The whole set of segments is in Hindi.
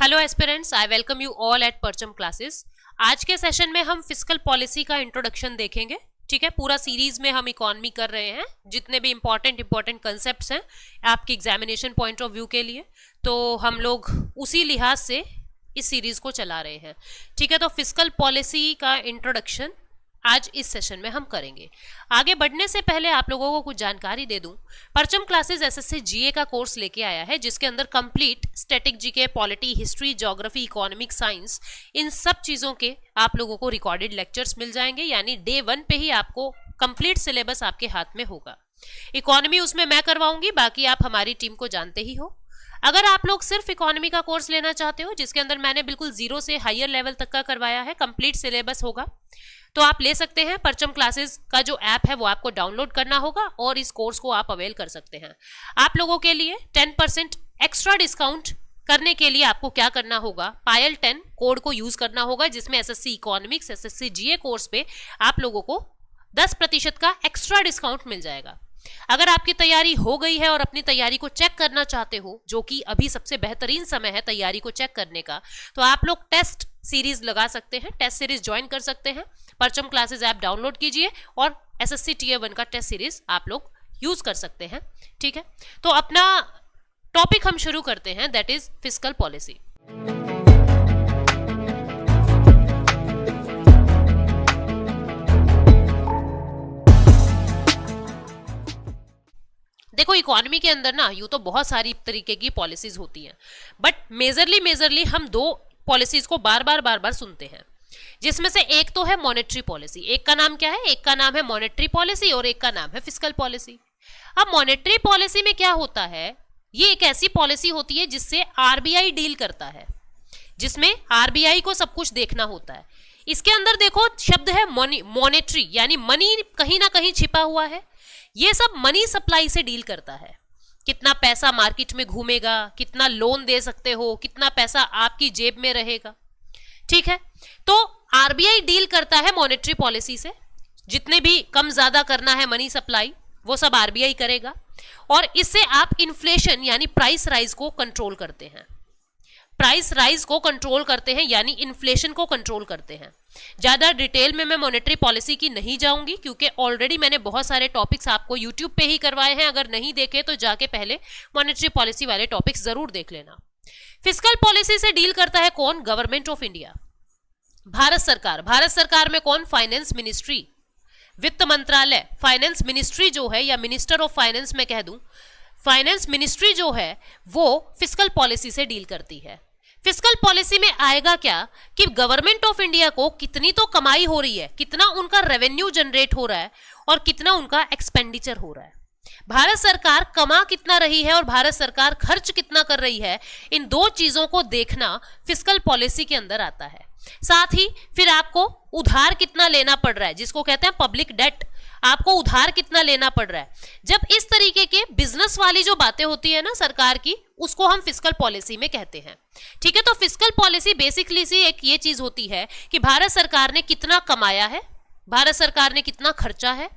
Hello aspirants, I welcome you all at परचम क्लासेस। आज के सेशन में हम फिस्कल पॉलिसी का इंट्रोडक्शन देखेंगे। ठीक है, पूरा सीरीज में हम इकोनॉमी कर रहे हैं, जितने भी इंपॉर्टेंट कंसेप्ट्स हैं आपके एग्जामिनेशन पॉइंट ऑफ व्यू के लिए, तो हम लोग उसी लिहाज से इस सीरीज को चला रहे हैं। ठीक है, तो फिस्कल पॉलिसी का इंट्रोडक्शन आज इस सेशन में हम करेंगे। आगे बढ़ने से पहले आप लोगों को कुछ जानकारी दे दूं। परचम क्लासेस एसएससी जीए का कोर्स लेके आया है, जिसके अंदर complete static GK, polity, history, geography, economic science, इन सब चीजों के आप लोगों को रिकॉर्डेड लेक्चर्स मिल जाएंगे। यानी डे 1 पे ही आपको कंप्लीट सिलेबस आपके हाथ में होगा। इकोनॉमी उसमें मैं करवाऊंगी, बाकी आप हमारी टीम को जानते ही हो। अगर आप लोग सिर्फ इकोनॉमी का कोर्स लेना चाहते हो, जिसके अंदर मैंने बिल्कुल 0 से हायर लेवल तक का करवाया है, कंप्लीट सिलेबस होगा, तो आप ले सकते हैं। परचम क्लासेस का जो ऐप है वो आपको डाउनलोड करना होगा और इस कोर्स को आप अवेल कर सकते हैं। आप लोगों के लिए 10% एक्स्ट्रा डिस्काउंट करने के लिए आपको क्या करना होगा, पायल 10 कोड को यूज करना होगा, जिसमें एसएससी इकोनॉमिक्स, एसएससी जीए कोर्स पे आप लोगों को 10% का एक्स्ट्रा डिस्काउंट मिल जाएगा। अगर आपकी तैयारी हो गई है और अपनी तैयारी को चेक करना चाहते हो, जो कि अभी सबसे बेहतरीन समय है तैयारी को चेक करने का, तो आप लोग टेस्ट सीरीज लगा सकते हैं, टेस्ट सीरीज ज्वाइन कर सकते हैं। परचम क्लासेस ऐप डाउनलोड कीजिए और एसएससी टीयर 1 का टेस्ट सीरीज आप लोग यूज कर सकते हैं। ठीक है, तो अपना टॉपिक हम शुरू करते हैं, दैट इज फिस्कल पॉलिसी। देखो, इकोनॉमी के अंदर ना यूं तो बहुत सारी तरीके की पॉलिसीज होती हैं, बट मेजरली हम दो पॉलिसीज को बार बार सुनते हैं, जिसमें से एक तो है मॉनेटरी पॉलिसी। एक का नाम क्या है? एक का नाम है मॉनेटरी पॉलिसी और एक का नाम है फिस्कल पॉलिसी। अब मॉनेटरी पॉलिसी में क्या होता है, ये एक ऐसी पॉलिसी होती है जिससे आरबीआई डील करता है, जिसमें आरबीआई को सब कुछ देखना होता है। इसके अंदर देखो शब्द है मॉनेटरी, यानी मनी कहीं ना कहीं छिपा हुआ है। ये सब मनी सप्लाई से डील करता है। कितना पैसा मार्केट में घूमेगा, कितना लोन दे सकते हो, कितना पैसा आपकी जेब में रहेगा। ठीक है, तो आरबीआई डील करता है मॉनेटरी पॉलिसी से। जितने भी कम ज्यादा करना है मनी सप्लाई, वो सब आरबीआई करेगा, और इससे आप इन्फ्लेशन यानी प्राइस राइज को कंट्रोल करते हैं। प्राइस राइज को कंट्रोल करते हैं यानी इन्फ्लेशन को कंट्रोल करते हैं। ज्यादा डिटेल में मैं मॉनेटरी पॉलिसी की नहीं जाऊंगी, क्योंकि ऑलरेडी मैंने बहुत सारे टॉपिक्स आपको यूट्यूब पे ही करवाए हैं। अगर नहीं देखे तो जाके पहले मॉनेटरी पॉलिसी वाले टॉपिक्स जरूर देख लेना। फिस्कल पॉलिसी से डील करता है कौन? गवर्नमेंट ऑफ इंडिया, भारत सरकार। भारत सरकार में कौन? फाइनेंस मिनिस्ट्री, वित्त मंत्रालय। फाइनेंस मिनिस्ट्री जो है, या मिनिस्टर ऑफ फाइनेंस मैं कह दूं, फाइनेंस मिनिस्ट्री जो है वो फिस्कल पॉलिसी से डील करती है। फिस्कल पॉलिसी में आएगा क्या कि गवर्नमेंट ऑफ इंडिया को कितनी तो कमाई हो रही है, कितना उनका रेवेन्यू जनरेट हो रहा है और कितना उनका एक्सपेंडिचर हो रहा है। भारत सरकार कमा कितना रही है और भारत सरकार खर्च कितना कर रही है, इन दो चीजों को देखना फिस्कल पॉलिसी के अंदर आता है। साथ ही फिर आपको उधार कितना लेना पड़ रहा है, जिसको कहते हैं पब्लिक डेट, आपको उधार कितना लेना पड़ रहा है। जब इस तरीके के बिजनेस वाली जो बातें होती है ना सरकार की, उसको हम फिस्कल पॉलिसी में कहते हैं। ठीक है, तो फिस्कल पॉलिसी बेसिकली सी एक ये चीज होती है कि भारत सरकार ने कितना कमाया है, भारत सरकार ने कितना खर्चा है।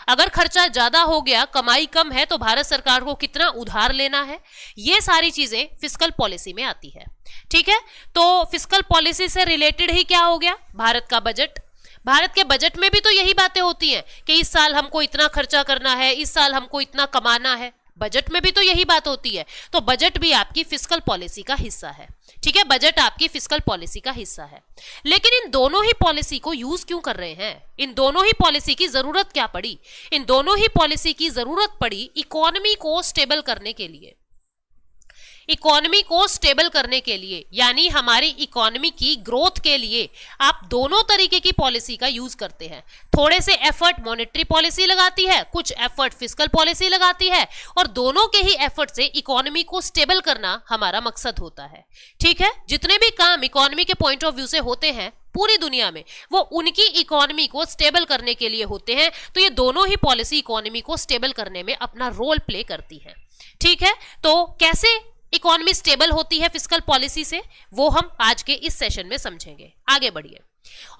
अगर खर्चा ज्यादा हो गया, कमाई कम है, तो भारत सरकार को कितना उधार लेना है। ये सारी चीजें फिस्कल पॉलिसी में आती है। ठीक है, तो फिस्कल पॉलिसी से रिलेटेड ही क्या हो गया? भारत का बजट। भारत के बजट में भी तो यही बातें होती हैं कि इस साल हमको इतना खर्चा करना है, इस साल हमको इतना कमाना है। बजट में भी तो यही बात होती है। तो बजट भी आपकी फिस्कल पॉलिसी का हिस्सा है। ठीक है, बजट आपकी फिस्कल पॉलिसी का हिस्सा है। लेकिन इन दोनों ही पॉलिसी को यूज क्यों कर रहे हैं? इन दोनों ही पॉलिसी की जरूरत क्या पड़ी? इन दोनों ही पॉलिसी की जरूरत पड़ी इकोनॉमी को स्टेबल करने के लिए। इकोनॉमी को स्टेबल करने के लिए, यानी हमारी इकोनॉमी की ग्रोथ के लिए आप दोनों तरीके की पॉलिसी का यूज करते हैं। थोड़े से एफर्ट मॉनेटरी पॉलिसी लगाती है, कुछ एफर्ट फिस्कल पॉलिसी लगाती है, और दोनों के ही एफर्ट से इकोनॉमी को स्टेबल करना हमारा मकसद होता है। ठीक है, जितने भी काम इकोनॉमी के पॉइंट ऑफ व्यू से होते हैं पूरी दुनिया में, वो उनकी इकोनॉमी को स्टेबल करने के लिए होते हैं। तो ये दोनों ही पॉलिसी इकोनॉमी को स्टेबल करने में अपना रोल प्ले करती है। ठीक है, तो कैसे इकोनॉमी स्टेबल होती है फिस्कल पॉलिसी से, वो हम आज के इस सेशन में समझेंगे। आगे बढ़िए।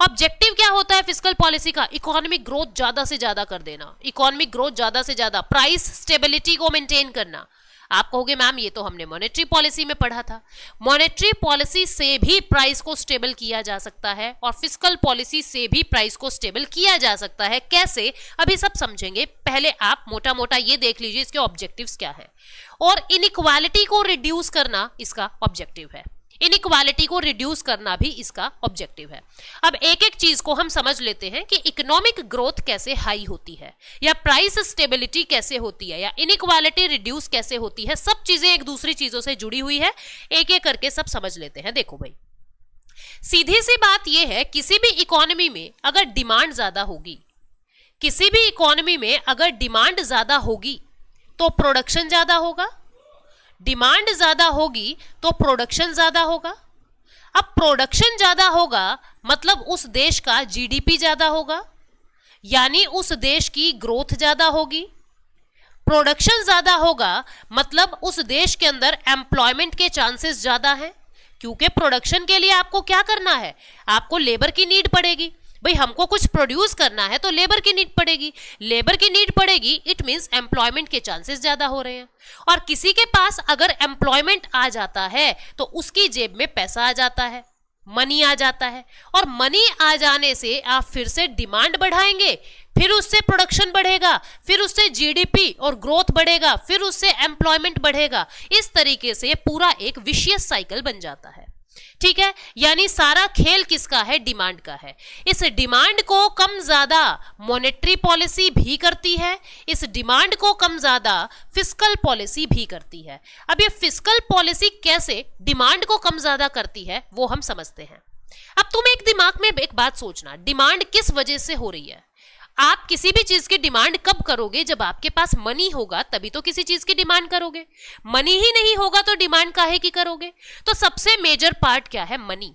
ऑब्जेक्टिव क्या होता है फिस्कल पॉलिसी का? इकोनॉमिक ग्रोथ ज्यादा से ज्यादा कर देना, इकोनॉमिक ग्रोथ ज्यादा से ज्यादा, प्राइस स्टेबिलिटी को मेंटेन करना। आप कहोगे मैम ये तो हमने मॉनेटरी पॉलिसी में पढ़ा था। मॉनेटरी पॉलिसी से भी प्राइस को स्टेबल किया जा सकता है और फिस्कल पॉलिसी से भी प्राइस को स्टेबल किया जा सकता है। कैसे, अभी सब समझेंगे। पहले आप मोटा मोटा ये देख लीजिए इसके ऑब्जेक्टिव्स क्या है। और इनइक्वालिटी को रिड्यूस करना इसका ऑब्जेक्टिव है। इनइक्वालिटी को रिड्यूस करना भी इसका ऑब्जेक्टिव है। अब एक एक चीज को हम समझ लेते हैं कि इकोनॉमिक ग्रोथ कैसे हाई होती है, या प्राइस स्टेबिलिटी कैसे होती है, या इनइक्वालिटी रिड्यूस कैसे होती है। सब चीजें एक दूसरी चीजों से जुड़ी हुई है, एक एक करके सब समझ लेते हैं। देखो भाई, सीधी सी बात यह है, किसी भी इकोनॉमी में अगर डिमांड ज्यादा होगी, किसी भी इकोनॉमी में अगर डिमांड ज्यादा होगी तो प्रोडक्शन ज्यादा होगा, डिमांड ज्यादा होगी तो प्रोडक्शन ज्यादा होगा। अब प्रोडक्शन ज्यादा होगा मतलब उस देश का जीडीपी ज्यादा होगा, यानी उस देश की ग्रोथ ज्यादा होगी। प्रोडक्शन ज्यादा होगा मतलब उस देश के अंदर एम्प्लॉयमेंट के चांसेस ज्यादा हैं, क्योंकि प्रोडक्शन के लिए आपको क्या करना है, आपको लेबर की नीड पड़ेगी। भाई हमको कुछ प्रोड्यूस करना है तो लेबर की नीड पड़ेगी, लेबर की नीड पड़ेगी, इट मींस एम्प्लॉयमेंट के चांसेस ज्यादा हो रहे हैं। और किसी के पास अगर एम्प्लॉयमेंट आ जाता है तो उसकी जेब में पैसा आ जाता है, मनी आ जाता है, और मनी आ जाने से आप फिर से डिमांड बढ़ाएंगे, फिर उससे प्रोडक्शन बढ़ेगा, फिर उससे जीडीपी और ग्रोथ बढ़ेगा, फिर उससे एम्प्लॉयमेंट बढ़ेगा। इस तरीके से पूरा एक विशियस साइकिल बन जाता है। ठीक है, यानी सारा खेल किसका है, डिमांड का है। इस डिमांड को कम ज्यादा मॉनेटरी पॉलिसी भी करती है, इस डिमांड को कम ज्यादा फिस्कल पॉलिसी भी करती है। अब ये फिस्कल पॉलिसी कैसे डिमांड को कम ज्यादा करती है वो हम समझते हैं। अब तुम एक दिमाग में एक बात सोचना, डिमांड किस वजह से हो रही है। आप किसी भी चीज की डिमांड कब करोगे, जब आपके पास मनी होगा तभी तो किसी चीज की डिमांड करोगे। मनी ही नहीं होगा तो डिमांड काहे की करोगे। तो सबसे मेजर पार्ट क्या है, मनी।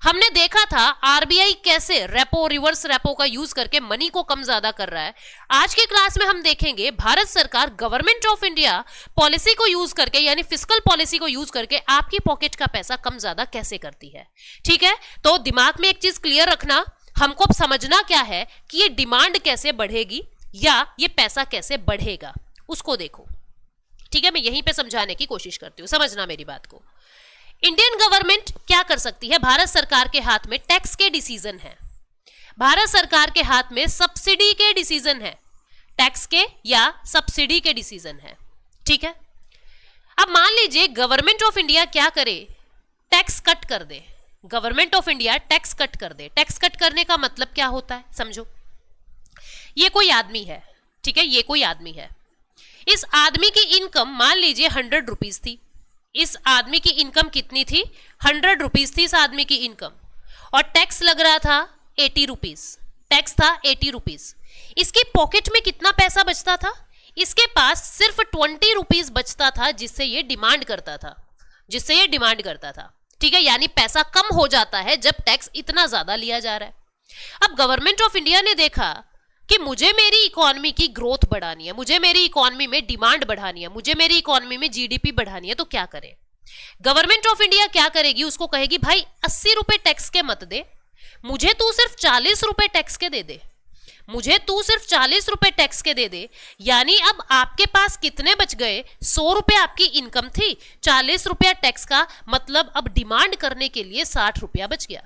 हमने देखा था आरबीआई कैसे रेपो, रिवर्स रेपो का यूज करके मनी को कम ज्यादा कर रहा है। आज के क्लास में हम देखेंगे भारत सरकार गवर्नमेंट ऑफ इंडिया पॉलिसी को यूज करके, यानी फिस्कल पॉलिसी को यूज करके आपकी पॉकेट का पैसा कम ज्यादा कैसे करती है। ठीक है, तो दिमाग में एक चीज क्लियर रखना, हमको समझना क्या है कि ये डिमांड कैसे बढ़ेगी या ये पैसा कैसे बढ़ेगा, उसको देखो। ठीक है, मैं यहीं पे समझाने की कोशिश करती हूँ, समझना मेरी बात को। इंडियन गवर्नमेंट क्या कर सकती है, भारत सरकार के हाथ में टैक्स के डिसीजन है, भारत सरकार के हाथ में सब्सिडी के डिसीजन है, टैक्स के या सब्सिडी के डिसीजन है। ठीक है, अब मान लीजिए गवर्नमेंट ऑफ इंडिया क्या करे, टैक्स कट कर दे। Government of India tax cut कर दे। टैक्स कट करने का मतलब क्या होता है, समझो। ये कोई आदमी है, ठीक है, ये कोई आदमी है, इस आदमी की इनकम मान लीजिए 100 रुपीज थी। इस आदमी की इनकम कितनी थी, 100 रुपीज थी इस आदमी की इनकम, और टैक्स लग रहा था 80 रुपीज, टैक्स था 80 रुपीज। इसकी पॉकेट में कितना पैसा बचता था, इसके पास सिर्फ 20 रुपीज बचता था, जिससे ये डिमांड करता था, जिससे ये डिमांड करता था। ठीक है, यानी पैसा कम हो जाता है जब टैक्स इतना ज्यादा लिया जा रहा है। अब गवर्नमेंट ऑफ इंडिया ने देखा कि मुझे मेरी इकोनॉमी की ग्रोथ बढ़ानी है, मुझे मेरी इकोनॉमी में डिमांड बढ़ानी है, मुझे मेरी इकोनॉमी में जीडीपी बढ़ानी है, तो क्या करें। गवर्नमेंट ऑफ इंडिया क्या करेगी, उसको कहेगी भाई 80 रुपए टैक्स के मत दे, मुझे तू सिर्फ 40 रुपए टैक्स के दे दे, मुझे तू सिर्फ 40 रुपए टैक्स के दे दे। यानी अब आपके पास कितने बच गए, 100 रुपए आपकी इनकम थी, 40 रुपया टैक्स का, मतलब अब डिमांड करने के लिए 60 रुपया बच गया।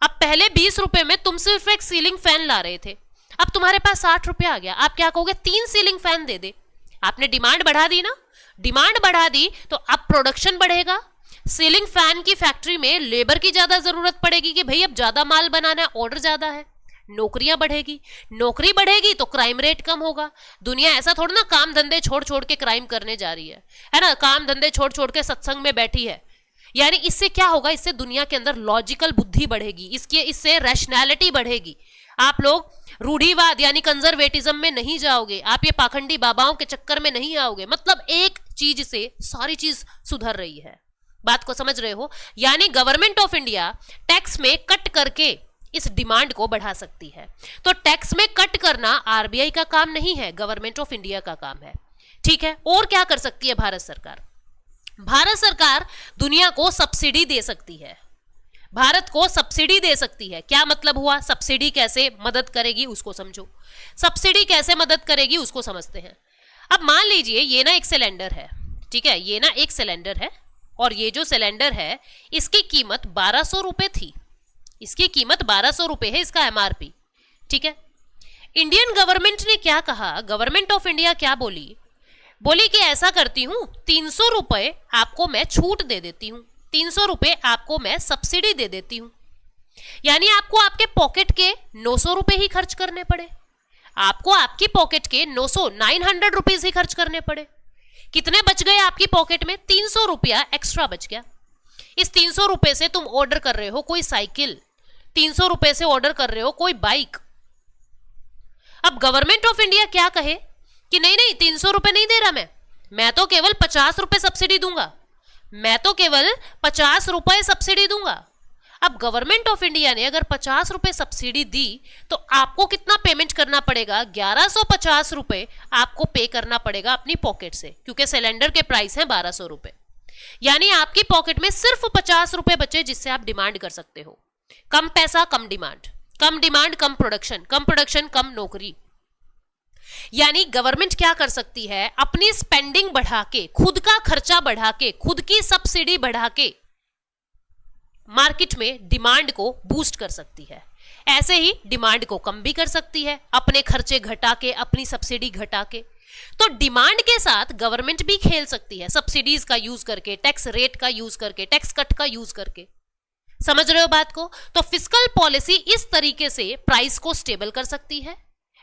अब पहले 20 रुपए में तुम सिर्फ एक सीलिंग फैन ला रहे थे, अब तुम्हारे पास 60 रुपया आ गया, आप क्या कहोगे, 3 सीलिंग फैन दे दे। आपने डिमांड बढ़ा दी ना, डिमांड बढ़ा दी तो अब प्रोडक्शन बढ़ेगा। सीलिंग फैन की फैक्ट्री में लेबर की ज्यादा जरूरत पड़ेगी कि भाई अब ज्यादा माल बनाना है, ऑर्डर ज्यादा है, नौकरियां बढ़ेगी, नौकरी बढ़ेगी तो क्राइम रेट कम होगा। दुनिया ऐसा थोड़ा ना काम धंधे छोड़ छोड़ के क्राइम करने जा रही है ना, काम धंधे छोड़ छोड़ के सत्संग में बैठी है। यानी इससे क्या होगा, इससे दुनिया के अंदर लॉजिकल बुद्धि बढ़ेगी, इससे रैशनैलिटी बढ़ेगी। आप लोग रूढ़िवाद यानी कंजर्वेटिज्म में नहीं जाओगे, आप ये पाखंडी बाबाओं के चक्कर में नहीं आओगे। मतलब एक चीज से सारी चीज सुधर रही है, बात को समझ रहे हो। यानी गवर्नमेंट ऑफ इंडिया टैक्स में कट करके इस डिमांड को बढ़ा सकती है। तो टैक्स में कट करना आरबीआई का काम नहीं है, गवर्नमेंट ऑफ इंडिया का काम है। ठीक है, और क्या कर सकती है भारत सरकार, भारत सरकार दुनिया को सब्सिडी दे सकती है, भारत को सब्सिडी दे सकती है। क्या मतलब हुआ, सब्सिडी कैसे मदद करेगी उसको समझो, सब्सिडी कैसे मदद करेगी उसको समझते हैं। अब मान लीजिए ये ना एक सिलेंडर है, ठीक है, ये ना एक सिलेंडर है और ये जो सिलेंडर है इसकी कीमत 1200 रुपए थी, इसकी कीमत 1200 रुपए है, इसका एमआरपी। ठीक है, इंडियन गवर्नमेंट ने क्या कहा, गवर्नमेंट ऑफ इंडिया क्या बोली, बोली कि ऐसा करती हूं 300 रुपए आपको मैं छूट दे देती हूं, 300 रुपए आपको मैं सब्सिडी दे देती हूं। यानी आपको आपके पॉकेट के 900 रुपए ही खर्च करने पड़े, आपको आपकी पॉकेट के 900 रुपीज ही खर्च करने पड़े। कितने बच गए आपकी पॉकेट में, 300 रुपया एक्स्ट्रा बच गया। इस 300 रुपए से तुम ऑर्डर कर रहे हो कोई साइकिल, 300 रुपए से ऑर्डर कर रहे हो कोई बाइक। अब गवर्नमेंट ऑफ इंडिया क्या कहे कि नहीं नहीं 300 रुपए नहीं दे रहा मैं तो केवल 50 रुपए सब्सिडी दूंगा, मैं तो केवल 50 रुपए सब्सिडी दूंगा। अब गवर्नमेंट ऑफ इंडिया ने अगर 50 रुपए सब्सिडी दी तो आपको कितना पेमेंट करना पड़ेगा, 1150 रुपए आपको पे करना पड़ेगा अपनी पॉकेट से, क्योंकि सिलेंडर के प्राइस हैं 1200 रुपए। यानी आपकी पॉकेट में सिर्फ 50 रुपए बचे जिससे आप डिमांड कर सकते हो। कम पैसा कम डिमांड, कम डिमांड कम प्रोडक्शन, कम प्रोडक्शन कम नौकरी। यानी गवर्नमेंट क्या कर सकती है, अपनी स्पेंडिंग बढ़ा के, खुद का खर्चा बढ़ा के, खुद की सब्सिडी बढ़ा के मार्केट में डिमांड को बूस्ट कर सकती है। ऐसे ही डिमांड को कम भी कर सकती है, अपने खर्चे घटा के, अपनी सब्सिडी घटा के। तो डिमांड के साथ गवर्नमेंट भी खेल सकती है, सब्सिडीज का यूज करके, टैक्स रेट का यूज करके, टैक्स कट का यूज करके। समझ रहे हो बात को? तो फिस्कल पॉलिसी इस तरीके से प्राइस को स्टेबल कर सकती है।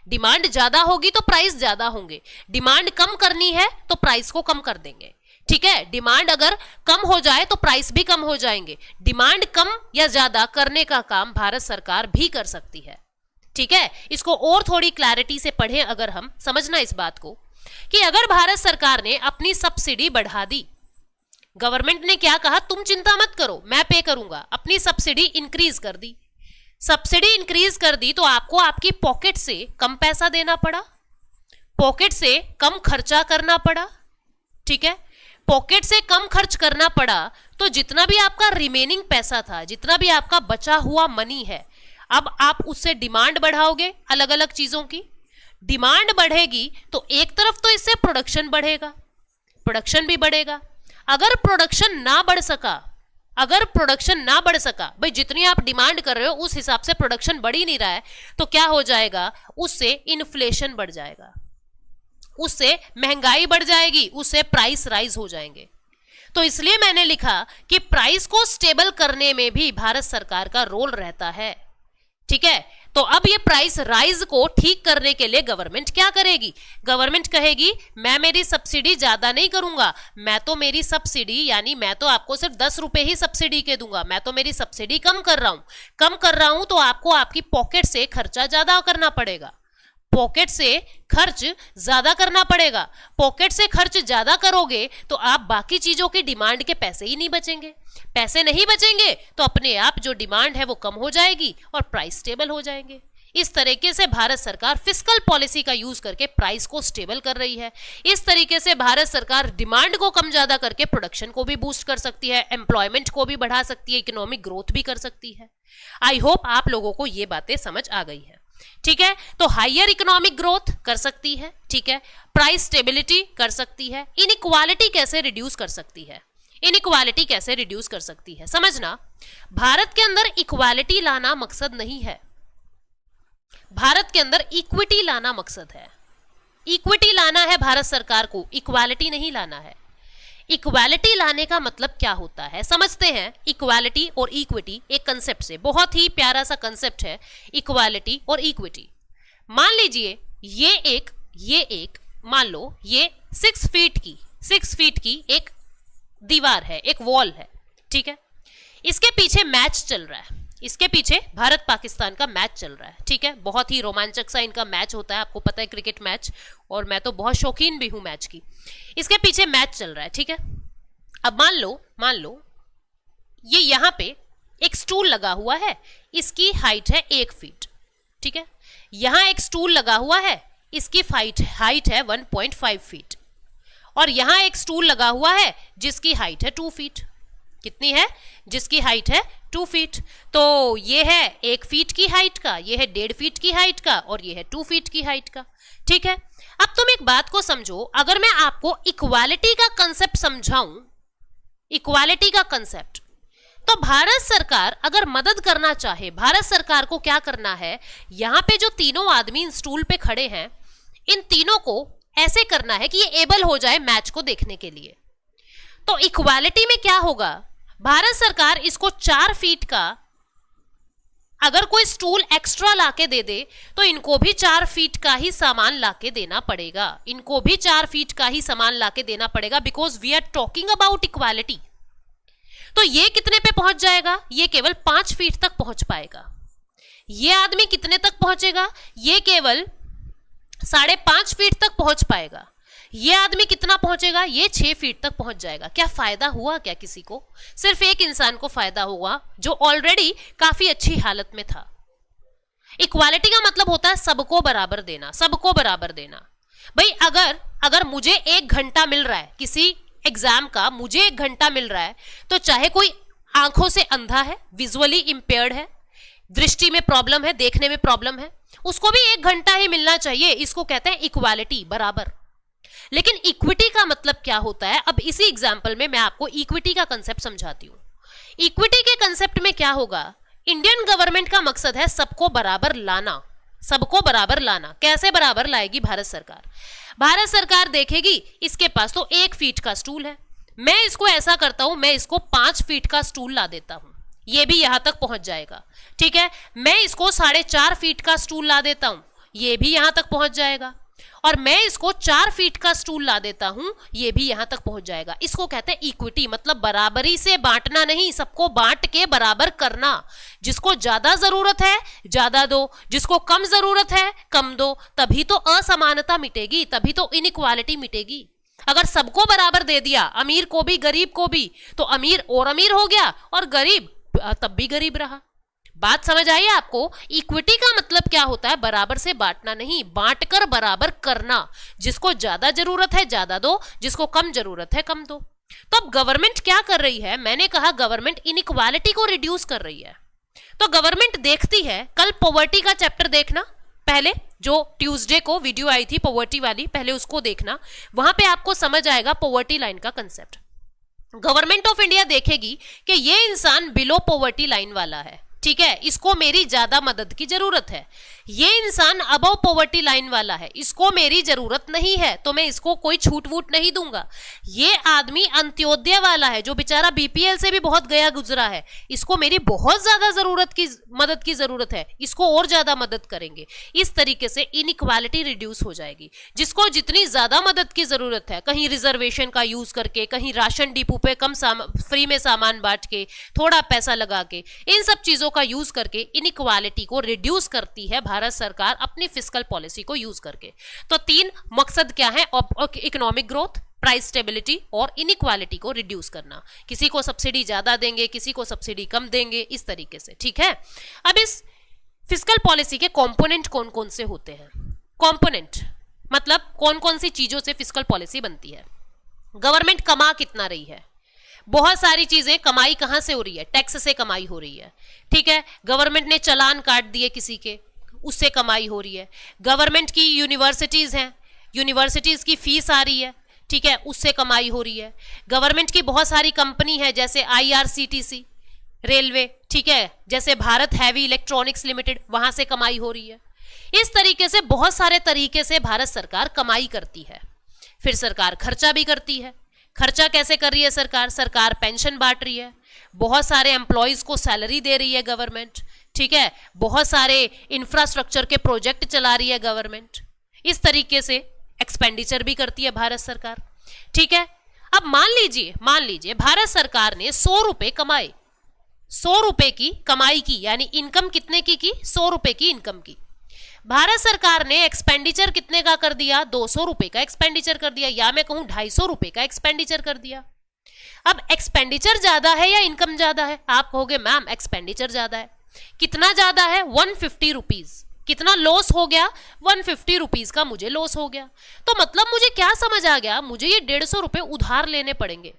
डिमांड ज्यादा होगी तो प्राइस ज्यादा होंगे, डिमांड कम करनी है तो प्राइस को कम कर देंगे। ठीक है, डिमांड अगर कम हो जाए तो प्राइस भी कम हो जाएंगे। डिमांड कम या ज्यादा करने का काम भारत सरकार भी कर सकती है। ठीक है, इसको और थोड़ी क्लैरिटी से पढ़ें अगर हम, समझना इस बात को कि अगर भारत सरकार ने अपनी सब्सिडी बढ़ा दी, गवर्नमेंट ने क्या कहा, तुम चिंता मत करो मैं पे करूंगा, अपनी सब्सिडी इंक्रीज कर दी। सब्सिडी इंक्रीज कर दी तो आपको आपकी पॉकेट से कम पैसा देना पड़ा, पॉकेट से कम खर्चा करना पड़ा। ठीक है, पॉकेट से कम खर्च करना पड़ा तो जितना भी आपका रिमेनिंग पैसा था, जितना भी आपका बचा हुआ मनी है, अब आप उससे डिमांड बढ़ाओगे अलग अलग चीजों की। डिमांड बढ़ेगी तो एक तरफ तो इससे प्रोडक्शन बढ़ेगा, प्रोडक्शन भी बढ़ेगा। अगर प्रोडक्शन ना बढ़ सका, अगर प्रोडक्शन ना बढ़ सका, भाई जितनी आप डिमांड कर रहे हो उस हिसाब से प्रोडक्शन बढ़ ही नहीं रहा है, तो क्या हो जाएगा, उससे इन्फ्लेशन बढ़ जाएगा, उससे महंगाई बढ़ जाएगी, उससे प्राइस राइज हो जाएंगे। तो इसलिए मैंने लिखा कि प्राइस को स्टेबल करने में भी भारत सरकार का रोल रहता है। ठीक है, तो अब ये प्राइस राइज को ठीक करने के लिए गवर्नमेंट क्या करेगी, गवर्नमेंट कहेगी मैं मेरी सब्सिडी ज्यादा नहीं करूंगा, मैं तो मेरी सब्सिडी यानी मैं तो आपको सिर्फ 10 रुपए ही सब्सिडी के दूंगा, मैं तो मेरी सब्सिडी कम कर रहा हूं तो आपको आपकी पॉकेट से खर्चा ज्यादा करना पड़ेगा, पॉकेट से खर्च ज्यादा करना पड़ेगा। पॉकेट से खर्च ज्यादा करोगे तो आप बाकी चीजों की डिमांड के पैसे ही नहीं बचेंगे, पैसे नहीं बचेंगे तो अपने आप जो डिमांड है वो कम हो जाएगी और प्राइस स्टेबल हो जाएंगे। इस तरीके से भारत सरकार फिस्कल पॉलिसी का यूज करके प्राइस को स्टेबल कर रही है। इस तरीके से भारत सरकार डिमांड को कम ज्यादा करके प्रोडक्शन को भी बूस्ट कर सकती है, एम्प्लॉयमेंट को भी बढ़ा सकती है, इकोनॉमिक ग्रोथ भी कर सकती है। आई होप आप लोगों को ये बातें समझ आ गई है। ठीक है, तो हायर इकोनॉमिक ग्रोथ कर सकती है, ठीक है, प्राइस स्टेबिलिटी कर सकती है, इनइक्वालिटी कैसे रिड्यूस कर सकती है, इनइक्वालिटी कैसे रिड्यूस कर सकती है। समझना, भारत के अंदर इक्वालिटी लाना मकसद नहीं है, भारत के अंदर इक्विटी लाना मकसद है। इक्विटी लाना है भारत सरकार को, इक्वालिटी नहीं लाना है। इक्वालिटी लाने का मतलब क्या होता है समझते हैं। इक्वालिटी और इक्विटी एक कंसेप्ट से, बहुत ही प्यारा सा कंसेप्ट है इक्वालिटी और इक्विटी। मान लीजिए ये एक मान लो ये 6 फीट की एक दीवार है, एक वॉल है, ठीक है। इसके पीछे मैच चल रहा है, इसके पीछे भारत पाकिस्तान का मैच चल रहा है, ठीक है। बहुत ही रोमांचक सा इनका मैच होता है, आपको पता है क्रिकेट मैच, और मैं तो बहुत शौकीन भी हूं मैच की। इसके पीछे मैच चल रहा है, ठीक है। अब मान लो ये यहां पे एक स्टूल लगा हुआ है, इसकी हाइट है 1 फीट, ठीक है। यहां एक स्टूल लगा हुआ है, इसकी हाइट है 1.5 फीट, और यहां एक स्टूल लगा हुआ है जिसकी हाइट है 2 फीट। कितनी है? जिसकी हाइट है 2 फीट। तो ये है 1 फीट की हाइट का, ये है 1.5 फीट की हाइट का, और ये है 2 फीट की हाइट का। ठीक है, अब तुम एक बात को समझो, अगर मैं आपको इक्वालिटी का कंसेप्ट समझाऊं, इक्वालिटी का कंसेप्ट, तो भारत सरकार अगर मदद करना चाहे, भारत सरकार को क्या करना है, यहां पे जो तीनों आदमी स्टूल पे खड़े हैं, इन तीनों को ऐसे करना है कि ये एबल हो जाए मैच को देखने के लिए। तो इक्वालिटी में क्या होगा, भारत सरकार इसको 4 फीट का अगर कोई स्टूल एक्स्ट्रा लाके दे दे, तो इनको भी 4 फीट का ही सामान लाके देना पड़ेगा, इनको भी 4 फीट का ही सामान लाके देना पड़ेगा, because we are talking about equality. तो ये कितने पे पहुंच जाएगा, ये केवल 5 फीट तक पहुंच पाएगा। ये आदमी कितने तक पहुंचेगा, ये केवल 5.5 फीट तक पहुंच पाएगा। ये आदमी कितना पहुंचेगा, ये 6 फीट तक पहुंच जाएगा। क्या फायदा हुआ क्या किसी को? सिर्फ एक इंसान को फायदा हुआ जो ऑलरेडी काफी अच्छी हालत में था। इक्वालिटी का मतलब होता है सबको बराबर देना, सबको बराबर देना। भाई अगर मुझे 1 घंटा मिल रहा है किसी एग्जाम का, मुझे 1 घंटा मिल रहा है, तो चाहे कोई आंखों से अंधा है, विजुअली इंपेयर्ड है, दृष्टि में प्रॉब्लम है, देखने में प्रॉब्लम है, उसको भी 1 घंटा ही मिलना चाहिए। इसको कहते हैं इक्वालिटी, बराबर। लेकिन इक्विटी का मतलब क्या होता है, अब इसी एग्जाम्पल में मैं आपको इक्विटी का कंसेप्ट समझाती हूं। इक्विटी के कंसेप्ट में क्या होगा, इंडियन गवर्नमेंट का मकसद है सबको बराबर लाना, सबको बराबर लाना। कैसे बराबर लाएगी भारत सरकार? भारत सरकार देखेगी इसके पास तो 1 फीट का स्टूल है, मैं इसको ऐसा करता हूं, मैं इसको 5 फीट का स्टूल ला देता हूं, ये भी यहां तक पहुंच जाएगा। ठीक है, मैं इसको 4.5 फीट का स्टूल ला देता हूं, ये भी यहां तक पहुंच जाएगा। और मैं इसको 4 फीट का स्टूल ला देता हूं, ये भी यहां तक पहुंच जाएगा। इसको कहते हैं इक्विटी, मतलब बराबरी से बांटना नहीं, सबको बांट के बराबर करना। जिसको ज्यादा जरूरत है ज्यादा दो, जिसको कम जरूरत है कम दो, तभी तो असमानता मिटेगी, तभी तो इनइक्वालिटी मिटेगी। अगर सबको बराबर दे दिया, अमीर को भी गरीब को भी, तो अमीर और अमीर हो गया और गरीब तब भी गरीब रहा। बात समझ आई आपको? इक्विटी का मतलब क्या होता है, बराबर से बांटना नहीं, बांटकर बराबर करना। जिसको ज्यादा जरूरत है ज्यादा दो, जिसको कम जरूरत है कम दो। तो अब गवर्नमेंट क्या कर रही है, मैंने कहा गवर्नमेंट इनइक्वालिटी को रिड्यूस कर रही है। तो गवर्नमेंट देखती है, कल पॉवर्टी का चैप्टर देखना, पहले जो ट्यूसडे को वीडियो आई थी पॉवर्टी वाली, पहले उसको देखना, वहां पे आपको समझ आएगा पॉवर्टी लाइन का कंसेप्ट। गवर्नमेंट ऑफ इंडिया देखेगी कि ये इंसान बिलो पॉवर्टी लाइन वाला है, ठीक है, इसको मेरी ज्यादा मदद की जरूरत है। ये इंसान अबव पॉवर्टी लाइन वाला है, इसको मेरी जरूरत नहीं है, तो मैं इसको कोई छूट वूट नहीं दूंगा। ये आदमी अंत्योदय वाला है, जो बेचारा बीपीएल से भी बहुत गया गुजरा है, इसको मेरी बहुत ज्यादा मदद की जरूरत है, इसको और ज्यादा मदद करेंगे। इस तरीके से इनइक्वालिटी रिड्यूस हो जाएगी। जिसको जितनी ज्यादा मदद की जरूरत है, कहीं रिजर्वेशन का यूज करके, कहीं राशन डिपो पे फ्री में सामान बांट के, थोड़ा पैसा लगा के, इन सब चीजों का यूज करके इनइक्वालिटी को रिड्यूस करती है भारत सरकार अपनी फिस्कल पॉलिसी को यूज करके। तो 3 मकसद क्या है, इकोनॉमिक ग्रोथ, प्राइस स्टेबिलिटी और इनइक्वालिटी को रिड्यूस करना। किसी को सब्सिडी ज्यादा देंगे, किसी को सब्सिडी कम देंगे, इस तरीके से। ठीक है, अब इस फिस्कल पॉलिसी के कंपोनेंट कौन कौन से होते हैं? कंपोनेंट मतलब कौन कौन सी चीजों से फिस्कल पॉलिसी बनती है। गवर्नमेंट कमा कितना रही है, बहुत सारी चीजें, कमाई कहां से हो रही है, टैक्स से कमाई हो रही है। ठीक है, गवर्नमेंट ने चालान काट दिए किसी के, उससे कमाई हो रही है। गवर्नमेंट की यूनिवर्सिटीज हैं, यूनिवर्सिटीज की फीस आ रही है, ठीक है, उससे कमाई हो रही है। गवर्नमेंट की बहुत सारी कंपनी है, जैसे IRCTC रेलवे, ठीक है, जैसे भारत हैवी इलेक्ट्रॉनिक्स लिमिटेड, वहां से कमाई हो रही है। इस तरीके से बहुत सारे तरीके से भारत सरकार कमाई करती है। फिर सरकार खर्चा भी करती है। खर्चा कैसे कर रही है सरकार? सरकार पेंशन बांट रही है, बहुत सारे एम्प्लॉयज को सैलरी दे रही है गवर्नमेंट, ठीक है, बहुत सारे इंफ्रास्ट्रक्चर के प्रोजेक्ट चला रही है गवर्नमेंट। इस तरीके से एक्सपेंडिचर भी करती है भारत सरकार। ठीक है, अब मान लीजिए भारत सरकार ने 100 रुपए कमाए, 100 रुपए की कमाई की, यानी इनकम कितने की 100 रुपए की इनकम की। भारत सरकार ने एक्सपेंडिचर कितने का कर दिया? 200 रुपए का एक्सपेंडिचर कर दिया, या मैं कहूं 250 रुपए का एक्सपेंडिचर कर दिया। अब एक्सपेंडिचर ज्यादा है या इनकम ज्यादा है? आप कहोगे मैम एक्सपेंडिचर ज्यादा है। कितना ज्यादा है? 150 रुपीज। कितना लॉस हो गया? 150 रुपीज का मुझे लॉस हो गया। तो मतलब मुझे क्या समझ आ गया, मुझे ये 150 रुपए उधार लेने पड़ेंगे।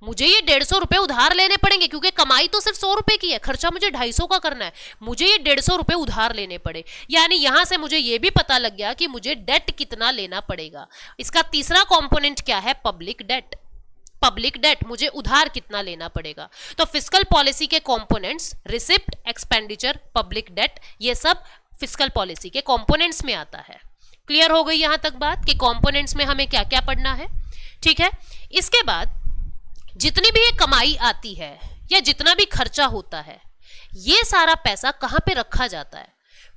मुझे ये 150 रुपए उधार लेने पड़ेंगे, क्योंकि कमाई तो सिर्फ 100 रुपए की है, खर्चा मुझे 250 का करना है, मुझे ये 150 रुपए उधार लेने पड़े। यानी यहां से मुझे ये भी पता लग गया कि मुझे डेट कितना लेना पड़ेगा। इसका तीसरा कंपोनेंट क्या है? Public debt. पब्लिक डेट, मुझे उधार कितना लेना पड़ेगा। तो फिस्कल पॉलिसी के components receipt, expenditure, public debt, ये सब फिस्कल पॉलिसी के कंपोनेंट्स में आता है। क्लियर हो गई यहां तक बात कि कंपोनेंट्स में हमें क्या क्या पढ़ना है? ठीक है। इसके बाद जितनी भी ये कमाई आती है या जितना भी खर्चा होता है, ये सारा पैसा कहां पे रखा जाता है?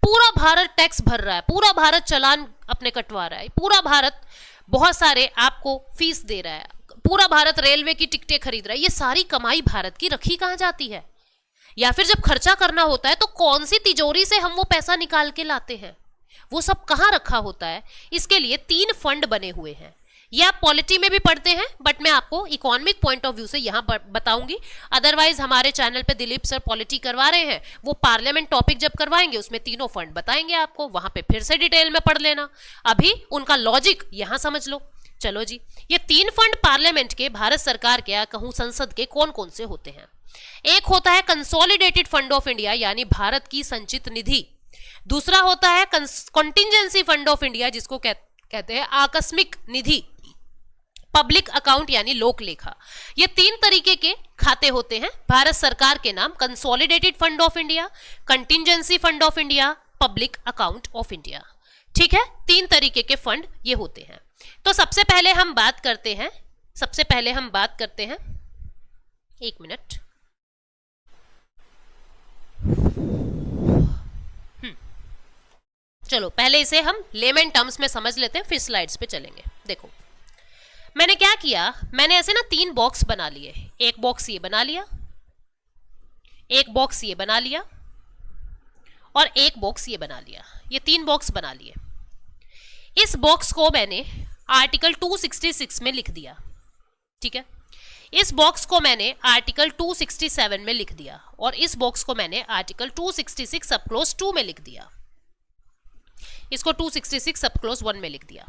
पूरा भारत टैक्स भर रहा है, पूरा भारत चालान अपने कटवा रहा है, पूरा भारत बहुत सारे आपको फीस दे रहा है, पूरा भारत रेलवे की टिकटें खरीद रहा है, ये सारी कमाई भारत की रखी कहां जाती है? या फिर जब खर्चा करना होता है तो कौन सी तिजोरी से हम वो पैसा निकाल के लाते हैं? वो सब कहां रखा होता है? इसके लिए 3 फंड बने हुए हैं। ये आप पॉलिटी में भी पढ़ते हैं, बट मैं आपको इकोनॉमिक पॉइंट ऑफ व्यू से यहां पर बताऊंगी। अदरवाइज हमारे चैनल पे दिलीप सर पॉलिटी करवा रहे हैं, वो पार्लियामेंट टॉपिक जब करवाएंगे उसमें तीनों फंड बताएंगे आपको, वहां पे फिर से डिटेल में पढ़ लेना। अभी उनका लॉजिक यहां समझ लो। चलो जी, ये 3 फंड पार्लियामेंट के, भारत सरकार के या कहूं संसद के, कौन कौन से होते हैं? एक होता है कंसोलिडेटेड फंड ऑफ इंडिया, यानी भारत की संचित निधि। दूसरा होता है कॉन्टिजेंसी फंड ऑफ इंडिया, जिसको कहते हैं आकस्मिक निधि। पब्लिक अकाउंट यानी लोक लेखा। ये 3 तरीके के खाते होते हैं भारत सरकार के नाम: consolidated fund of India, contingency fund of India, public account of India. ठीक है, 3 तरीके के फंड ये होते हैं। तो सबसे पहले हम बात करते हैं, एक मिनट, चलो पहले इसे हम लेमन टर्म्स में समझ लेते हैं, फिर स्लाइड्स पे चलेंगे। देखो मैंने क्या किया, मैंने ऐसे ना 3 बॉक्स बना लिए। एक बॉक्स ये बना लिया, एक बॉक्स ये बना लिया और एक बॉक्स ये बना लिया। ये 3 बॉक्स बना लिए। इस बॉक्स को मैंने आर्टिकल 266 में लिख दिया। ठीक है, इस बॉक्स को मैंने आर्टिकल 267 में लिख दिया और इस बॉक्स को मैंने आर्टिकल 266 सब क्लोज 2 में लिख दिया। इसको 266 सब क्लोज 1 में लिख दिया।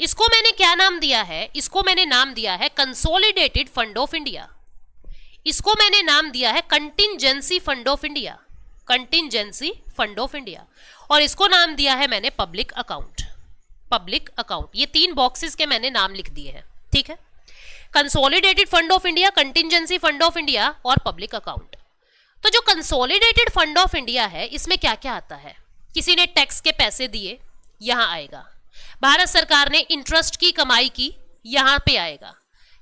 इसको मैंने क्या नाम दिया है? इसको मैंने नाम दिया है कंसोलिडेटेड फंड ऑफ इंडिया। इसको मैंने नाम दिया है contingency fund of India, contingency fund of India. और इसको नाम दिया है मैंने पब्लिक अकाउंट, पब्लिक अकाउंट। ये 3 बॉक्सेस के मैंने नाम लिख दिए हैं। ठीक है, consolidated fund of India, contingency fund of India और पब्लिक अकाउंट। तो जो कंसोलिडेटेड फंड ऑफ इंडिया है, इसमें क्या क्या आता है? किसी ने टैक्स के पैसे दिए, यहां आएगा। भारत सरकार ने इंटरेस्ट की कमाई की, यहां पे आएगा।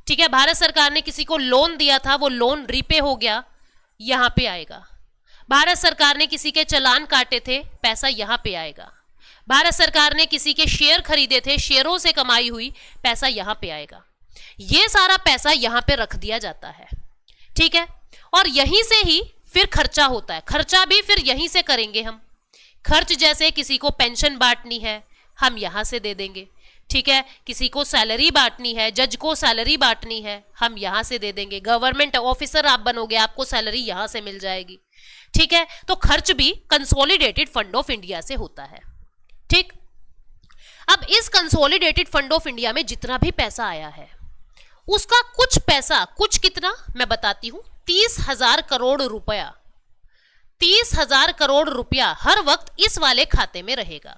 ठीक है, भारत सरकार ने किसी को लोन दिया था, वो लोन रीपे हो गया, यहां पे आएगा। भारत सरकार ने किसी के चालान काटे थे, पैसा यहां पे आएगा। भारत सरकार ने किसी के शेयर खरीदे थे, शेयरों से कमाई हुई, पैसा यहां पे आएगा। ये सारा पैसा यहां पे रख दिया जाता है। ठीक है, और यहीं से ही फिर खर्चा होता है। खर्चा भी फिर यहीं से करेंगे हम। खर्च जैसे किसी को पेंशन बांटनी है, हम यहां से दे देंगे। ठीक है, किसी को सैलरी बांटनी है, जज को सैलरी बांटनी है, हम यहां से दे देंगे। गवर्नमेंट ऑफिसर आप बनोगे, आपको सैलरी यहां से मिल जाएगी। ठीक है, तो खर्च भी कंसोलिडेटेड फंड ऑफ इंडिया से होता है। ठीक, अब इस कंसोलिडेटेड फंड ऑफ इंडिया में जितना भी पैसा आया है, उसका कुछ पैसा, कुछ कितना मैं बताती हूं, 30,000 करोड़ रुपया, 30,000 करोड़ रुपया हर वक्त इस वाले खाते में रहेगा।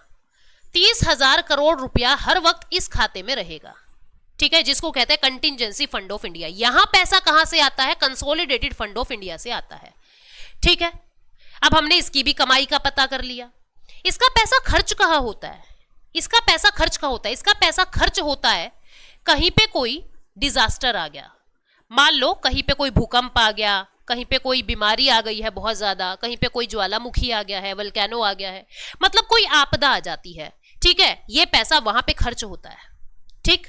30,000 करोड़ रुपया हर वक्त इस खाते में रहेगा। ठीक है, जिसको कहते हैं कंटिजेंसी फंड ऑफ इंडिया। यहां पैसा कहां से आता है? कंसोलिडेटेड फंड ऑफ इंडिया से आता है। ठीक है, अब हमने इसकी भी कमाई का पता कर लिया। इसका पैसा खर्च कहां होता है? इसका पैसा खर्च कहां होता है? इसका पैसा खर्च होता है कहीं पे कोई डिजास्टर आ गया, मान लो कहीं पे कोई भूकंप आ गया, कहीं पे कोई बीमारी आ गई है बहुत ज्यादा, कहीं पे कोई ज्वालामुखी आ गया है, वल्केनो आ गया है, मतलब कोई आपदा आ जाती है। ठीक है, ये पैसा वहां पे खर्च होता है। ठीक,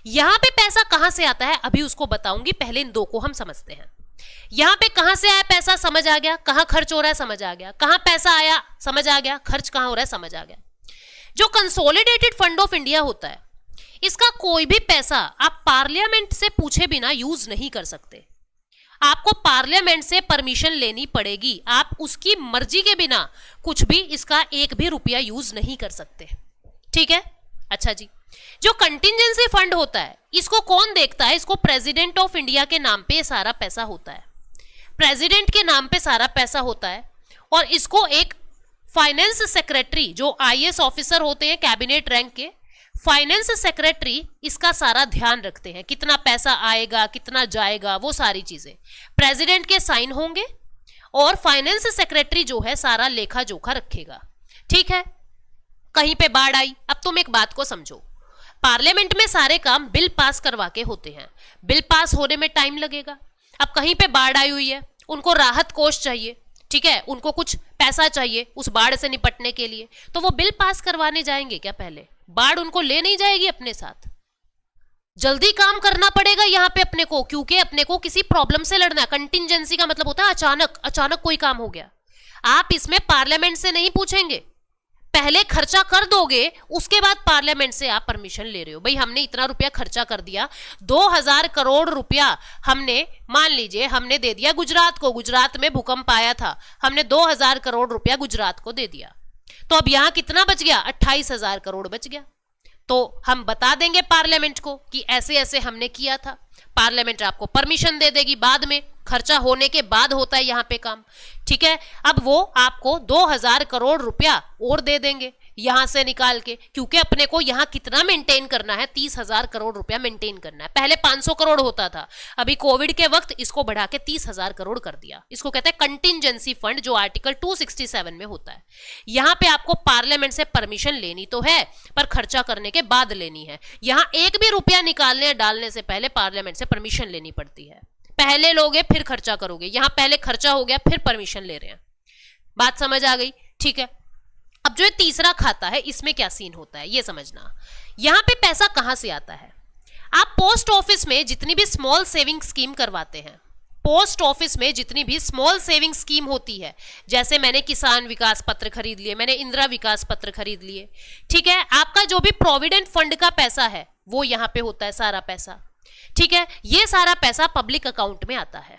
यहां पे पैसा कहां से आता है अभी उसको बताऊंगी, पहले इन 2 को हम समझते हैं। यहां पे कहां से आया पैसा समझ आ गया, कहां खर्च हो रहा है समझ आ गया, कहां पैसा आया समझ आ गया, खर्च कहां हो रहा है समझ आ गया। जो कंसोलिडेटेड फंड ऑफ इंडिया होता है, इसका कोई भी पैसा आप पार्लियामेंट से पूछे बिना यूज नहीं कर सकते। आपको पार्लियामेंट से परमिशन लेनी पड़ेगी। आप उसकी मर्जी के बिना कुछ भी, इसका 1 भी रुपया यूज नहीं कर सकते। ठीक है, अच्छा जी, जो कंटिजेंसी फंड होता है इसको कौन देखता है? इसको प्रेसिडेंट ऑफ इंडिया के नाम पे सारा पैसा होता है, प्रेसिडेंट के नाम पे सारा पैसा होता है। और इसको एक फाइनेंस सेक्रेटरी, जो आईएएस ऑफिसर होते हैं कैबिनेट रैंक के, फाइनेंस सेक्रेटरी इसका सारा ध्यान रखते हैं, कितना पैसा आएगा कितना जाएगा, वो सारी चीजें प्रेसिडेंट के साइन होंगे और फाइनेंस सेक्रेटरी जो है सारा लेखा जोखा रखेगा। ठीक है, कहीं पे बाढ़ आई, अब तुम एक बात को समझो, पार्लियामेंट में सारे काम बिल पास करवा के होते हैं, बिल पास होने में टाइम लगेगा। अब कहीं पे बाढ़ आई हुई है, उनको राहत कोष चाहिए, ठीक है, उनको कुछ पैसा चाहिए उस बाढ़ से निपटने के लिए, तो वो बिल पास करवाने जाएंगे क्या? पहले बाढ़ उनको ले नहीं जाएगी अपने साथ, जल्दी काम करना पड़ेगा यहाँ पे अपने को, क्योंकि अपने को किसी प्रॉब्लम से लड़ना। कंटिजेंसी का मतलब होता है अचानक कोई काम हो गया। आप इसमें पार्लियामेंट से नहीं पूछेंगे, पहले खर्चा कर दोगे उसके बाद पार्लियामेंट से आप परमिशन ले रहे हो। भाई हमने इतना रुपया खर्चा कर दिया, 2000 करोड़ रुपया हमने, मान लीजिए हमने दे दिया गुजरात को, गुजरात में भूकंप आया था, हमने 2000 करोड़ रुपया गुजरात को दे दिया, तो अब यहां कितना बच गया? 28,000 करोड़ बच गया। तो हम बता देंगे पार्लियामेंट को कि ऐसे ऐसे हमने किया था, पार्लियामेंट आपको परमिशन दे देगी, बाद में खर्चा होने के बाद होता है यहाँ पे काम। ठीक है, अब वो आपको 2000 करोड़ रुपया और दे देंगे यहां से निकाल के, क्योंकि अपने को यहां कितना मेंटेन करना है? 30,000 करोड़ रुपया मेंटेन करना है। पहले 500 करोड़ होता था, अभी कोविड के वक्त इसको बढ़ा के 30,000 करोड़ कर दिया। इसको कहते हैं कंटिजेंसी फंड, जो आर्टिकल 267 में होता है। यहां पे आपको पार्लियामेंट से परमिशन लेनी तो है, पर खर्चा करने के बाद लेनी है। यहां एक भी रुपया निकालने या डालने से पहले पार्लियामेंट से परमिशन लेनी पड़ती है। पहले लोगे फिर खर्चा करोगे, यहां पहले खर्चा हो गया फिर परमिशन ले रहे हैं। बात समझ आ गई? ठीक है, अब जो तीसरा खाता है इसमें क्या सीन होता है ये समझना। यहां पे पैसा कहां से आता है? आप पोस्ट ऑफिस में जितनी भी स्मॉल सेविंग स्कीम करवाते हैं, पोस्ट ऑफिस में जितनी भी स्मॉल सेविंग स्कीम होती है, जैसे मैंने किसान विकास पत्र खरीद लिए, मैंने इंदिरा विकास पत्र खरीद लिए, ठीक है, आपका जो भी प्रोविडेंट फंड का पैसा है वो यहां पे होता है सारा पैसा। ठीक है, ये सारा पैसा पब्लिक अकाउंट में आता है।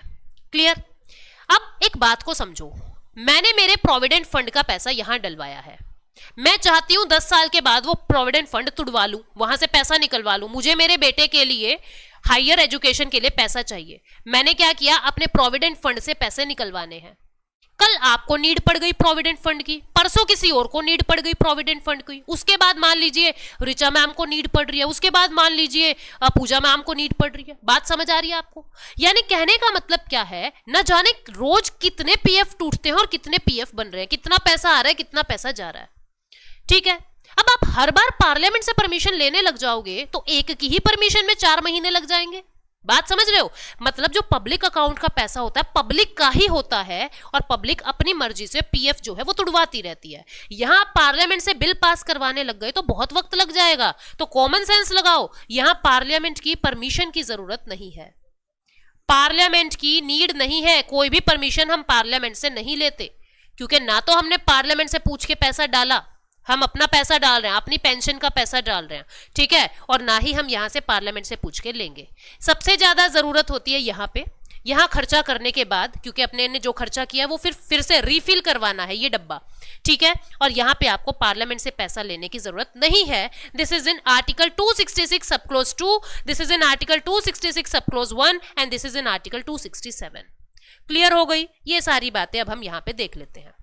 क्लियर? अब एक बात को समझो, मैंने मेरे प्रोविडेंट फंड का पैसा यहां डलवाया है, मैं चाहती हूं 10 साल के बाद वो प्रोविडेंट फंड तुड़वा लूं, वहां से पैसा निकलवा लूं, मुझे मेरे बेटे के लिए हायर एजुकेशन के लिए पैसा चाहिए। मैंने क्या किया? अपने प्रोविडेंट फंड से पैसे निकलवाने हैं। कल आपको नीड पड़ गई प्रोविडेंट फंड की, परसों किसी और को नीड पड़ गई प्रोविडेंट फंड की, उसके बाद मान लीजिए ऋचा मैम को नीड पड़ रही है, उसके बाद मान लीजिए पूजा मैम को नीड पड़ रही है। बात समझ आ रही है आपको? यानी कहने का मतलब क्या है, न जाने रोज कितने पीएफ टूटते हैं और कितने पीएफ बन रहे हैं, कितना पैसा आ रहा है कितना पैसा जा रहा है। ठीक है, अब आप हर बार पार्लियामेंट से परमिशन लेने लग जाओगे तो एक की ही परमिशन में 4 महीने लग जाएंगे। बात समझ रहे हो? मतलब जो पब्लिक अकाउंट का पैसा होता है पब्लिक का ही होता है, और पब्लिक अपनी मर्जी से पीएफ जो है वो तुड़वाती रहती है। यहां पार्लियामेंट से बिल पास करवाने लग गए तो बहुत वक्त लग जाएगा, तो कॉमन सेंस लगाओ, यहां पार्लियामेंट की परमिशन की जरूरत नहीं है, पार्लियामेंट की नीड नहीं है, कोई भी परमिशन हम पार्लियामेंट से नहीं लेते, क्योंकि ना तो हमने पार्लियामेंट से पूछ के पैसा डाला, हम अपना पैसा डाल रहे हैं, अपनी पेंशन का पैसा डाल रहे हैं, ठीक है, और ना ही हम यहां से पार्लियामेंट से पूछ के लेंगे। सबसे ज्यादा जरूरत होती है यहां पे, यहां खर्चा करने के बाद, क्योंकि अपने ने जो खर्चा किया वो फिर से रिफिल करवाना है ये डब्बा, ठीक है, और यहां पे आपको पार्लियामेंट से पैसा लेने की जरूरत नहीं है। दिस इज इन आर्टिकल 266 सब close 2, this is in article 266 सब close 1 and this is in article 267। Clear हो गई? ये सारी बातें अब हम यहां पे देख लेते हैं।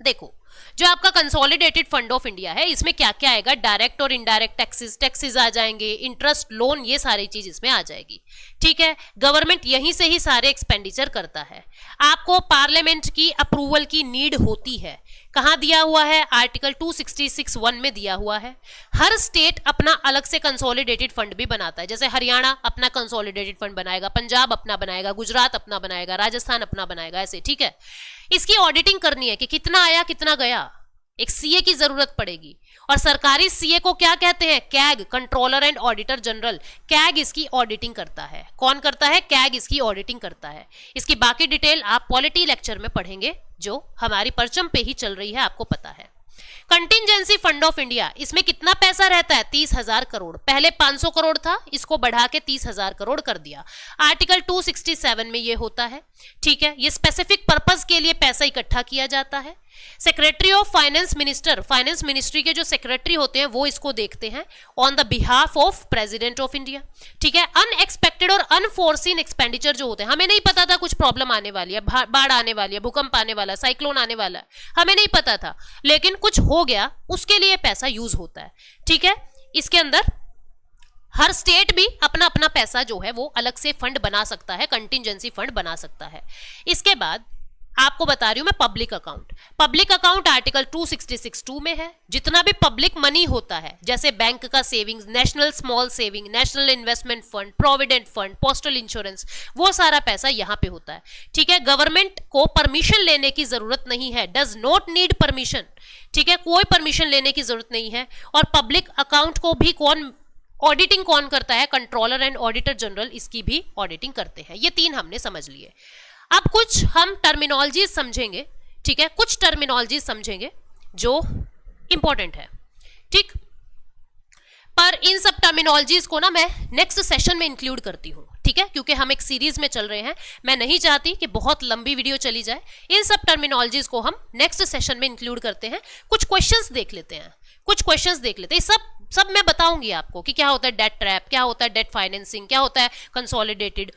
देखो, जो आपका कंसोलिडेटेड फंड ऑफ इंडिया है इसमें क्या क्या आएगा? डायरेक्ट और इनडायरेक्ट टैक्सेस आ जाएंगे, इंटरेस्ट, लोन, ये सारी चीज इसमें आ जाएगी। ठीक है, गवर्नमेंट यहीं से ही सारे एक्सपेंडिचर करता है। आपको पार्लियामेंट की अप्रूवल की नीड होती है, कहां दिया हुआ है? आर्टिकल 266(1) में दिया हुआ है। हर स्टेट अपना अलग से कंसोलिडेटेड फंड भी बनाता है, जैसे हरियाणा अपना कंसोलिडेटेड फंड बनाएगा, पंजाब अपना बनाएगा, गुजरात अपना बनाएगा, राजस्थान अपना बनाएगा, ऐसे। ठीक है, इसकी ऑडिटिंग करनी है कि कितना आया कितना गया, एक सीए की जरूरत पड़ेगी। और सरकारी सीए को क्या कहते हैं? CAG, controller and auditor general. CAG इसकी ऑडिटिंग करता है। कौन करता है? कैग इसकी ऑडिटिंग करता है। इसकी बाकी डिटेल आप पॉलिटी लेक्चर में पढ़ेंगे, जो हमारी परचम पे ही चल रही है, आपको पता है। कंटिंजेंसी फंड ऑफ इंडिया, इसमें कितना पैसा रहता है? 30,000 करोड़। पहले 500 करोड़ था, इसको बढ़ा के 30,000 करोड़ कर दिया। आर्टिकल 267 में ये होता है, ठीक है। ये स्पेसिफिक पर्पस के लिए पैसा इकट्ठा किया जाता है। Secretary of finance minister, finance ministry के जो सेक्रेटरी होते हैं वो इसको देखते हैं on the behalf of president of India, ठीक है। अनएक्सपेक्टेड और अनफोर्सीन एक्सपेंडिचर जो होते हैं, हमें नहीं पता था कुछ प्रॉब्लम आने वाली है, बाढ़ आने वाली है, भूकंप आने वाला है, साइक्लोन आने वाला है, हमें नहीं पता था, लेकिन कुछ हो गया, उसके लिए पैसा यूज होता है, ठीक है। इसके अंदर हर स्टेट भी अपना अपना पैसा जो है वो अलग से फंड बना सकता है, कंटिंजेंसी फंड बना सकता है। इसके बाद आपको बता रही हूं मैं public account. Public account article 266(2) में है। जितना भी पब्लिक मनी होता है, जैसे बैंक का savings, national small saving, national investment fund, provident fund, postal insurance, वो सारा पैसा यहां पे होता है, ठीक है। गवर्नमेंट को परमिशन लेने की जरूरत नहीं है, डज नॉट नीड परमिशन, ठीक है। कोई परमिशन लेने की जरूरत नहीं है। और पब्लिक अकाउंट को भी ऑडिटिंग कौन करता है? कंट्रोलर एंड ऑडिटर जनरल इसकी भी ऑडिटिंग करते हैं। ये 3 हमने समझ लिए। अब कुछ हम टर्मिनोलॉजी समझेंगे, ठीक है। कुछ टर्मिनोलॉजी समझेंगे जो इंपॉर्टेंट है, ठीक। पर इन सब टर्मिनोलॉजीज को ना मैं नेक्स्ट सेशन में इंक्लूड करती हूँ, ठीक है, क्योंकि हम एक सीरीज में चल रहे हैं। मैं नहीं चाहती कि बहुत लंबी वीडियो चली जाए। इन सब टर्मिनोलॉजीज को हम नेक्स्ट सेशन में इंक्लूड करते हैं। कुछ क्वेश्चंस देख लेते हैं, सब मैं बताऊंगी आपको कि क्या होता है डेट ट्रैप, क्या होता है डेट फाइनेंसिंग, क्या होता है कंसोलिडेटेड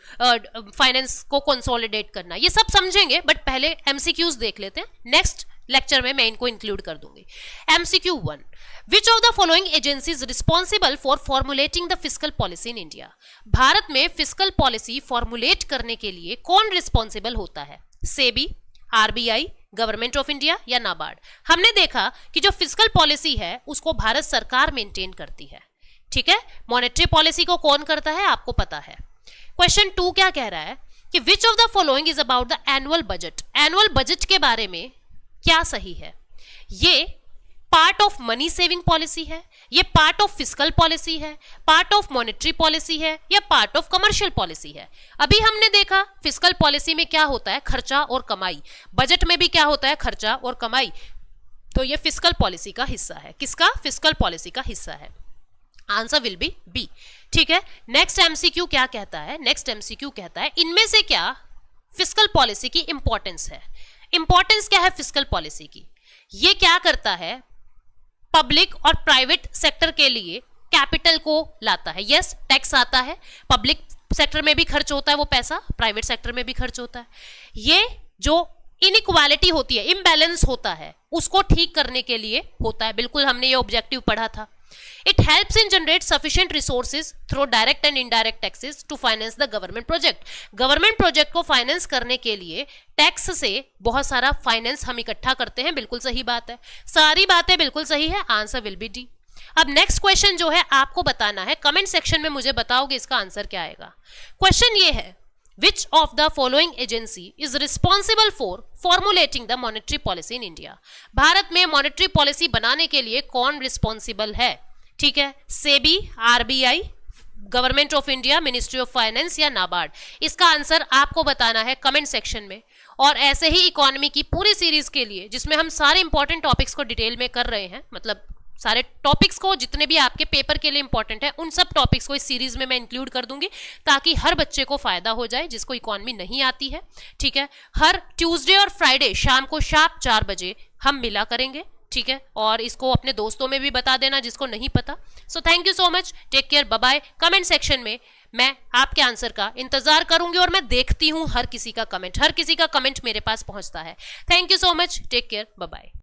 फाइनेंस को कंसोलिडेट करना, ये सब समझेंगे। बट पहले एमसीक्यूज देख लेते हैं, नेक्स्ट लेक्चर में मैं इनको इंक्लूड कर दूंगी। MCQ 1, which of the following agencies responsible for formulating the fiscal policy in India? Bharat में फिस्कल पॉलिसी फॉर्मुलेट करने के लिए कौन रिस्पॉन्सिबल होता है? SEBI, RBI, government of India या नाबार्ड? हमने देखा कि जो फिस्कल पॉलिसी है उसको भारत सरकार मेंटेन करती है, ठीक है। मॉनेटरी पॉलिसी को कौन करता है आपको पता है। क्वेश्चन 2 क्या कह रहा है कि which of the following is about the annual budget? Annual budget के बारे में क्या सही है? ये part of money saving policy है, ये पार्ट ऑफ फिस्कल पॉलिसी है, पार्ट ऑफ मॉनेटरी पॉलिसी है या पार्ट ऑफ कमर्शियल पॉलिसी है? अभी हमने देखा फिस्कल पॉलिसी में क्या होता है? खर्चा और कमाई। बजट में भी क्या होता है? खर्चा और कमाई। तो ये फिस्कल पॉलिसी का हिस्सा है। किसका? फिस्कल पॉलिसी का हिस्सा है। आंसर विल बी बी, ठीक है। नेक्स्ट MCQ क्या कहता है? नेक्स्ट MCQ कहता है इनमें से क्या फिस्कल पॉलिसी की इंपॉर्टेंस है? इंपॉर्टेंस क्या है फिस्कल पॉलिसी की? ये क्या करता है? पब्लिक और प्राइवेट सेक्टर के लिए कैपिटल को लाता है। यस, टैक्स आता है, पब्लिक सेक्टर में भी खर्च होता है वो पैसा, प्राइवेट सेक्टर में भी खर्च होता है। ये जो इनइक्वालिटी होती है, इम्बैलेंस होता है, उसको ठीक करने के लिए होता है। बिल्कुल हमने ये ऑब्जेक्टिव पढ़ा था। It helps in generate sufficient resources through direct and indirect taxes to finance the government project. Government project को फाइनेंस करने के लिए टैक्स से बहुत सारा फाइनेंस हम इकट्ठा करते हैं। बिल्कुल सही बात है, सारी बातें बिल्कुल सही है। Answer will be D. अब नेक्स्ट क्वेश्चन जो है आपको बताना है, कमेंट सेक्शन में मुझे बताओगे इसका आंसर क्या आएगा। क्वेश्चन ये है, Which of the following agency is responsible for formulating the monetary policy in India? Bharat में मॉनेटरी पॉलिसी बनाने के लिए कौन रिस्पॉन्सिबल है? ठीक है, SEBI, RBI, government of India, ministry of finance या नाबार्ड? इसका आंसर आपको बताना है कमेंट सेक्शन में। और ऐसे ही इकोनॉमी की पूरी सीरीज के लिए, जिसमें हम सारे इंपॉर्टेंट टॉपिक्स को डिटेल में कर रहे हैं, मतलब सारे टॉपिक्स को जितने भी आपके पेपर के लिए इंपॉर्टेंट है, उन सब टॉपिक्स को इस सीरीज में मैं इंक्लूड कर दूंगी, ताकि हर बच्चे को फायदा हो जाए जिसको इकोनॉमी नहीं आती है। ठीक है, हर ट्यूसडे और फ्राइडे शाम को शार्प 4 बजे हम मिला करेंगे। ठीक है, और इसको अपने दोस्तों में भी बता देना जिसको नहीं पता। So thank you so much, take care, bye bye. Comment section में मैं आपके आंसर का इंतजार करूंगी और मैं देखती हूं हर किसी का कमेंट मेरे पास पहुंचता है। Thank you so much, take care, bye bye.